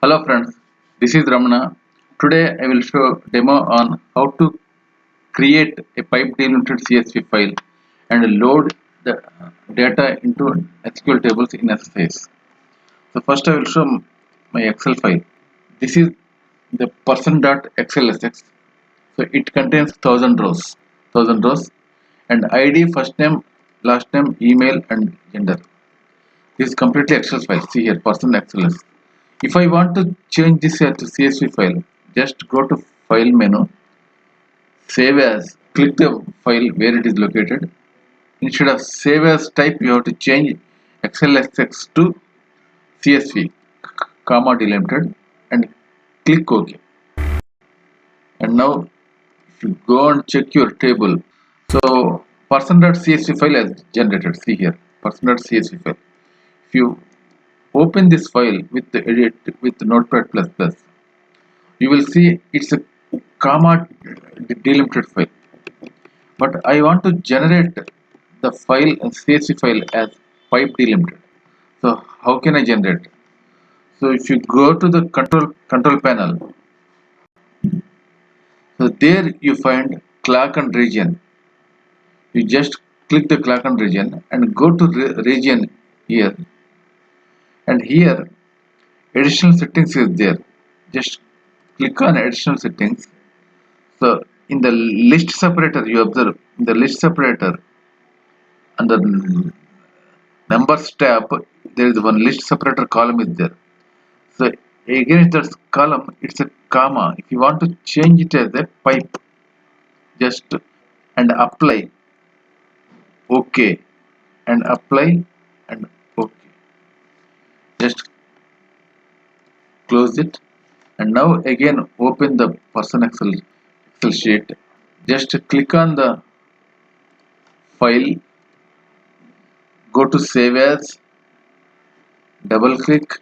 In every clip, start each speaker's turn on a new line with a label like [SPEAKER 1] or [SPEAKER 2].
[SPEAKER 1] Hello friends, this is Ramana. Today I will show demo on how to create a pipe delimited CSV file and load the data into SQL tables in SSIS. So first I will show my Excel file. This is the person.xlsx. So it contains 1000 rows, and ID, first name, last name, email and gender. This is completely Excel file. See here, person XLS. If I want to change this here to CSV file, just go to File menu, Save As, click the file where it is located. Instead of Save As type, you have to change XLSX to CSV, delimited, and click OK. And now, if you go and check your table, so person.csv file has generated. See here, person.csv file. If you open this file with the edit with Notepad++, you will see it's a comma delimited file. But I want to generate the file CSV file as pipe delimited. So how can I generate? So if you go to the control panel, so there you find clock and region. You just click the clock and region and go to region here, and here additional settings is there. Just click on additional settings. So in the list separator, you observe in the list separator under numbers tab, there is one list separator column is there. So against that column, it's a comma. If you want to change it as a pipe, just and apply, OK, and apply and OK. Just close it, and now again open the person Excel sheet. Just click on the file, go to Save As, double click.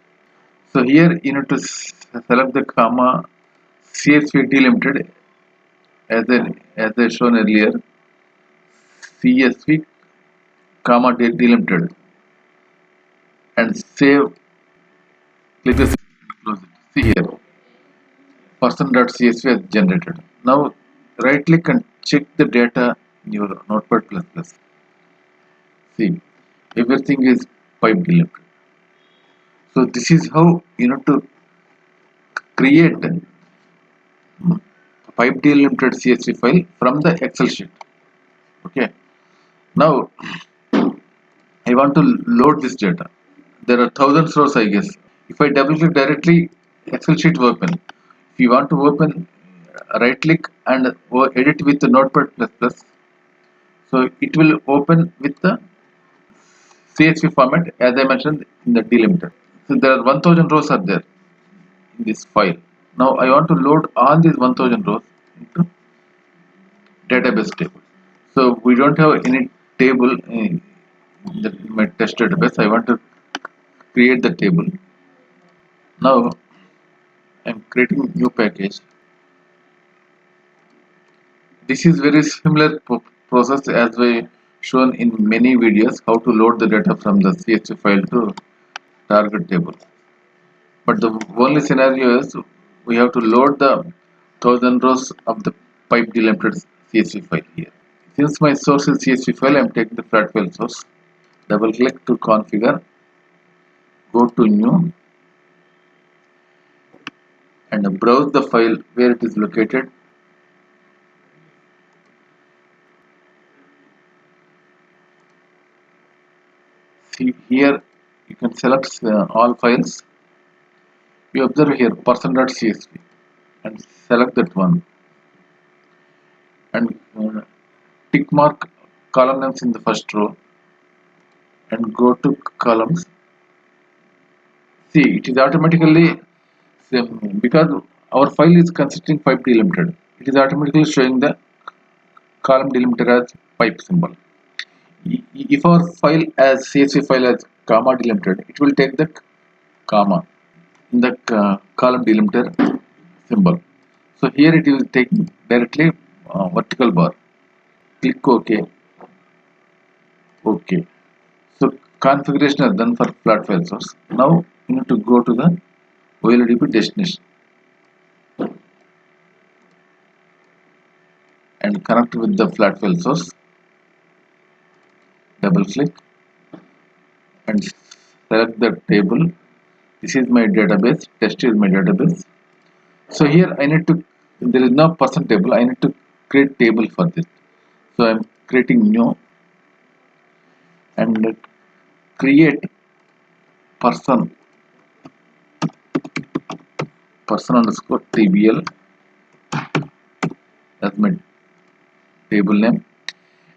[SPEAKER 1] So here you need to select the comma CSV delimited as I shown earlier, CSV comma delimited, and save. Click this, close it. See here, person.csv is generated. Now right click and check the data in your Notepad++. See, everything is pipe delimited. So this is how you need to create pipe delimited CSV file from the Excel sheet. Okay. Now I want to load this data. There are thousands rows, I guess. If I double click directly, Excel sheet will open. If you want to open, right click and edit with the Notepad++. So it will open with the CSV format as I mentioned in the delimiter. So there are 1000 rows are there in this file. Now I want to load all these 1000 rows into database table. So we don't have any table in my test database. I want to create the table. Now I'm creating new package. This is very similar process as we shown in many videos how to load the data from the CSV file to target table. But the only scenario is we have to load the 1000 rows of the pipe delimited CSV file here. Since my source is CSV file, I am taking the flat file source. Double click to configure, go to new, and browse the file where it is located. See here, you can select all files. You observe here person.csv and select that one, and tick mark column names in the first row and go to columns. See, it is automatically because our file is consisting pipe delimited. It is automatically showing the column delimiter as pipe symbol. If our file as CSV file as comma delimited, it will take the comma in the column delimiter symbol. So here it will take directly vertical bar. Click OK. OK. So configuration is done for flat file source. Now you need to go to the OLEDP destination and connect with the flat file source. Double click and select the table. This is my database. Test is my database. So here I need to, there is no person table. I need to create table for this. So I'm creating new and create person underscore tbl as my table name,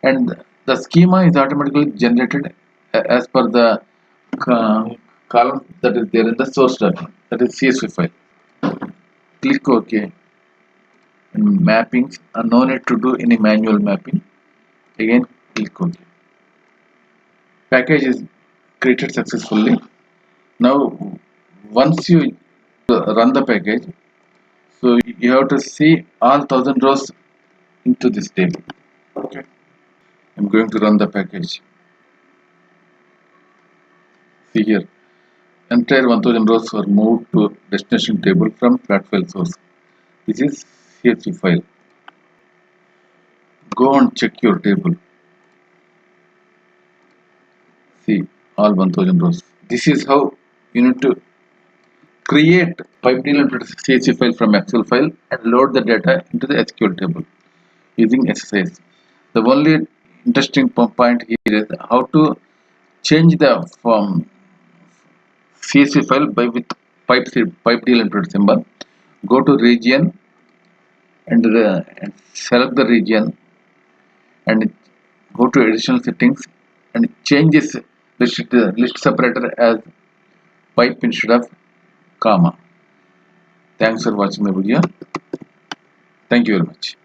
[SPEAKER 1] and the schema is automatically generated as per the column that is there in the source data, that is CSV file. Click OK. And mappings are no need to do any manual mapping. Again click OK. Package is created successfully. Now once you run the package, so you have to see all 1000 rows into this table. Okay, I'm going to run the package. See here, entire 1000 rows were moved to destination table from flat file source. This is CSV file. Go and check your table. See all 1000 rows. This is how you need to create pipe delimited CSV file from Excel file and load the data into the SQL table using SSIS. The only interesting point here is how to change the CSV file by with pipe delimited symbol. Go to region and select the region and go to additional settings and change this list separator as pipe instead of comma. Thanks for watching the video. Thank you very much.